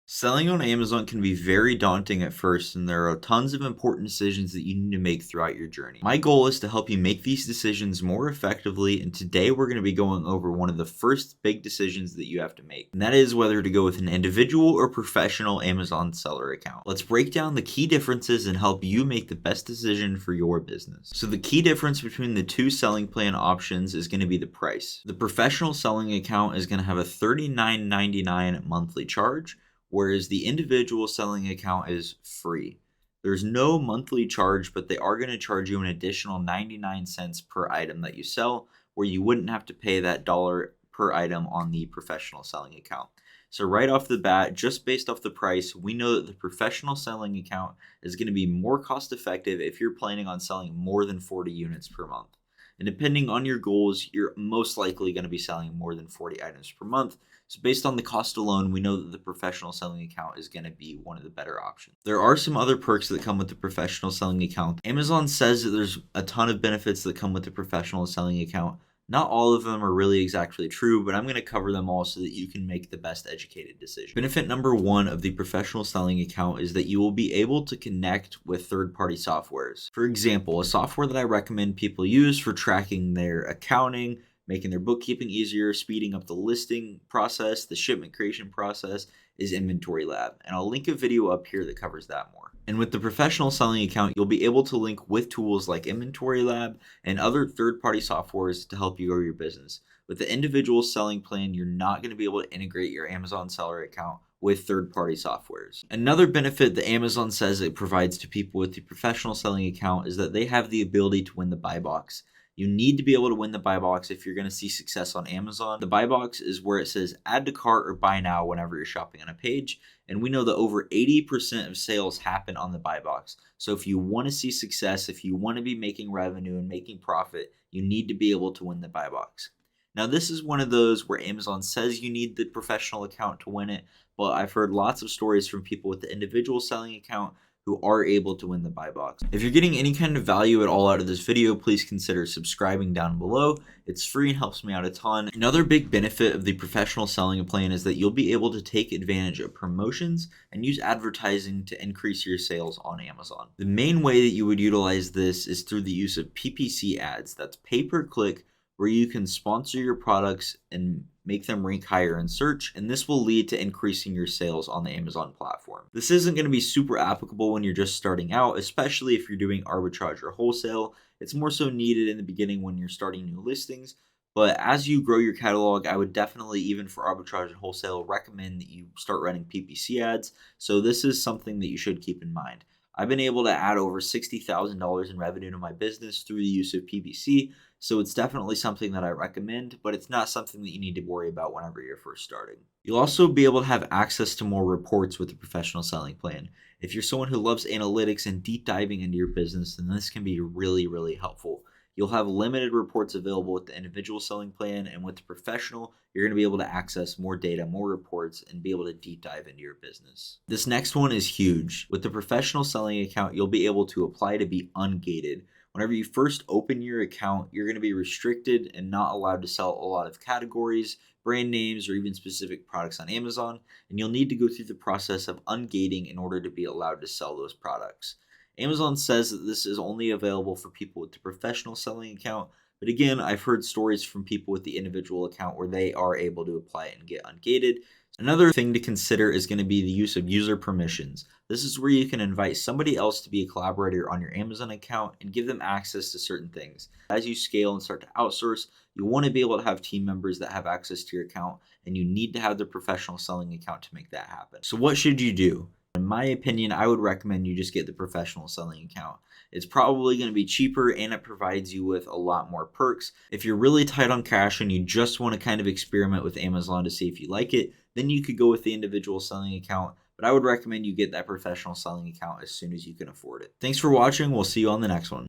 Selling on Amazon can be very daunting at first, and there are tons of important decisions that you need to make throughout your journey. My goal is to help you make these decisions more effectively, and today we're going to be going over one of the first big decisions that you have to make, and that is whether to go with an individual or professional Amazon seller account. Let's break down the key differences and help you make the best decision for your business. So the key difference between the two selling plan options is going to be the price. The professional selling account is going to have a $39.99 monthly charge, whereas the individual selling account is free. There's no monthly charge, but they are going to charge you an additional 99 cents per item that you sell, where you wouldn't have to pay that dollar per item on the professional selling account. So right off the bat, just based off the price, we know that the professional selling account is going to be more cost effective if you're planning on selling more than 40 units per month. And depending on your goals, you're most likely going to be selling more than 40 items per month. So based on the cost alone, we know that the professional selling account is going to be one of the better options. There are some other perks that come with the professional selling account. Amazon says that there's a ton of benefits that come with the professional selling account. Not all of them are really exactly true, but I'm going to cover them all so that you can make the best educated decision. Benefit number one of the professional selling account is that you will be able to connect with third-party softwares. For example, a software that I recommend people use for tracking their accounting, making their bookkeeping easier, speeding up the listing process, the shipment creation process, is Inventory Lab. And I'll link a video up here that covers that more. And with the professional selling account, you'll be able to link with tools like Inventory Lab and other third-party softwares to help you grow your business. With the individual selling plan, you're not going to be able to integrate your Amazon seller account with third-party softwares. Another benefit that Amazon says it provides to people with the professional selling account is that they have the ability to win the buy box. You need to be able to win the buy box if you're going to see success on Amazon. The buy box is where it says add to cart or buy now whenever you're shopping on a page. And we know that over 80% of sales happen on the buy box. So if you want to see success, if you want to be making revenue and making profit, you need to be able to win the buy box. Now, this is one of those where Amazon says you need the professional account to win it, but I've heard lots of stories from people with the individual selling account who are able to win the buy box. If you're getting any kind of value at all out of this video, please consider subscribing down below. It's free and helps me out a ton. Another big benefit of the professional selling plan is that you'll be able to take advantage of promotions and use advertising to increase your sales on Amazon. The main way that you would utilize this is through the use of PPC ads. That's pay-per-click, where you can sponsor your products and make them rank higher in search, and this will lead to increasing your sales on the Amazon platform. This isn't going to be super applicable when you're just starting out, especially if you're doing arbitrage or wholesale. It's more so needed in the beginning when you're starting new listings, but as you grow your catalog, I would definitely, even for arbitrage and wholesale, recommend that you start running PPC ads. So this is something that you should keep in mind. I've been able to add over $60,000 in revenue to my business through the use of PPC, so it's definitely something that I recommend, but it's not something that you need to worry about whenever you're first starting. You'll also be able to have access to more reports with the professional selling plan. If you're someone who loves analytics and deep diving into your business, then this can be really, really helpful. You'll have limited reports available with the individual selling plan, and with the professional, you're going to be able to access more data, more reports, and be able to deep dive into your business. This next one is huge. With the professional selling account, you'll be able to apply to be ungated. Whenever you first open your account, you're going to be restricted and not allowed to sell a lot of categories, brand names, or even specific products on Amazon, and you'll need to go through the process of ungating in order to be allowed to sell those products. Amazon says that this is only available for people with the professional selling account, but again, I've heard stories from people with the individual account where they are able to apply it and get ungated. Another thing to consider is going to be the use of user permissions. This is where you can invite somebody else to be a collaborator on your Amazon account and give them access to certain things. As you scale and start to outsource, you want to be able to have team members that have access to your account, and you need to have the professional selling account to make that happen. So what should you do? In my opinion, I would recommend you just get the professional selling account. It's probably going to be cheaper and it provides you with a lot more perks. If you're really tight on cash and you just want to kind of experiment with Amazon to see if you like it, then you could go with the individual selling account. But I would recommend you get that professional selling account as soon as you can afford it. Thanks for watching. We'll see you on the next one.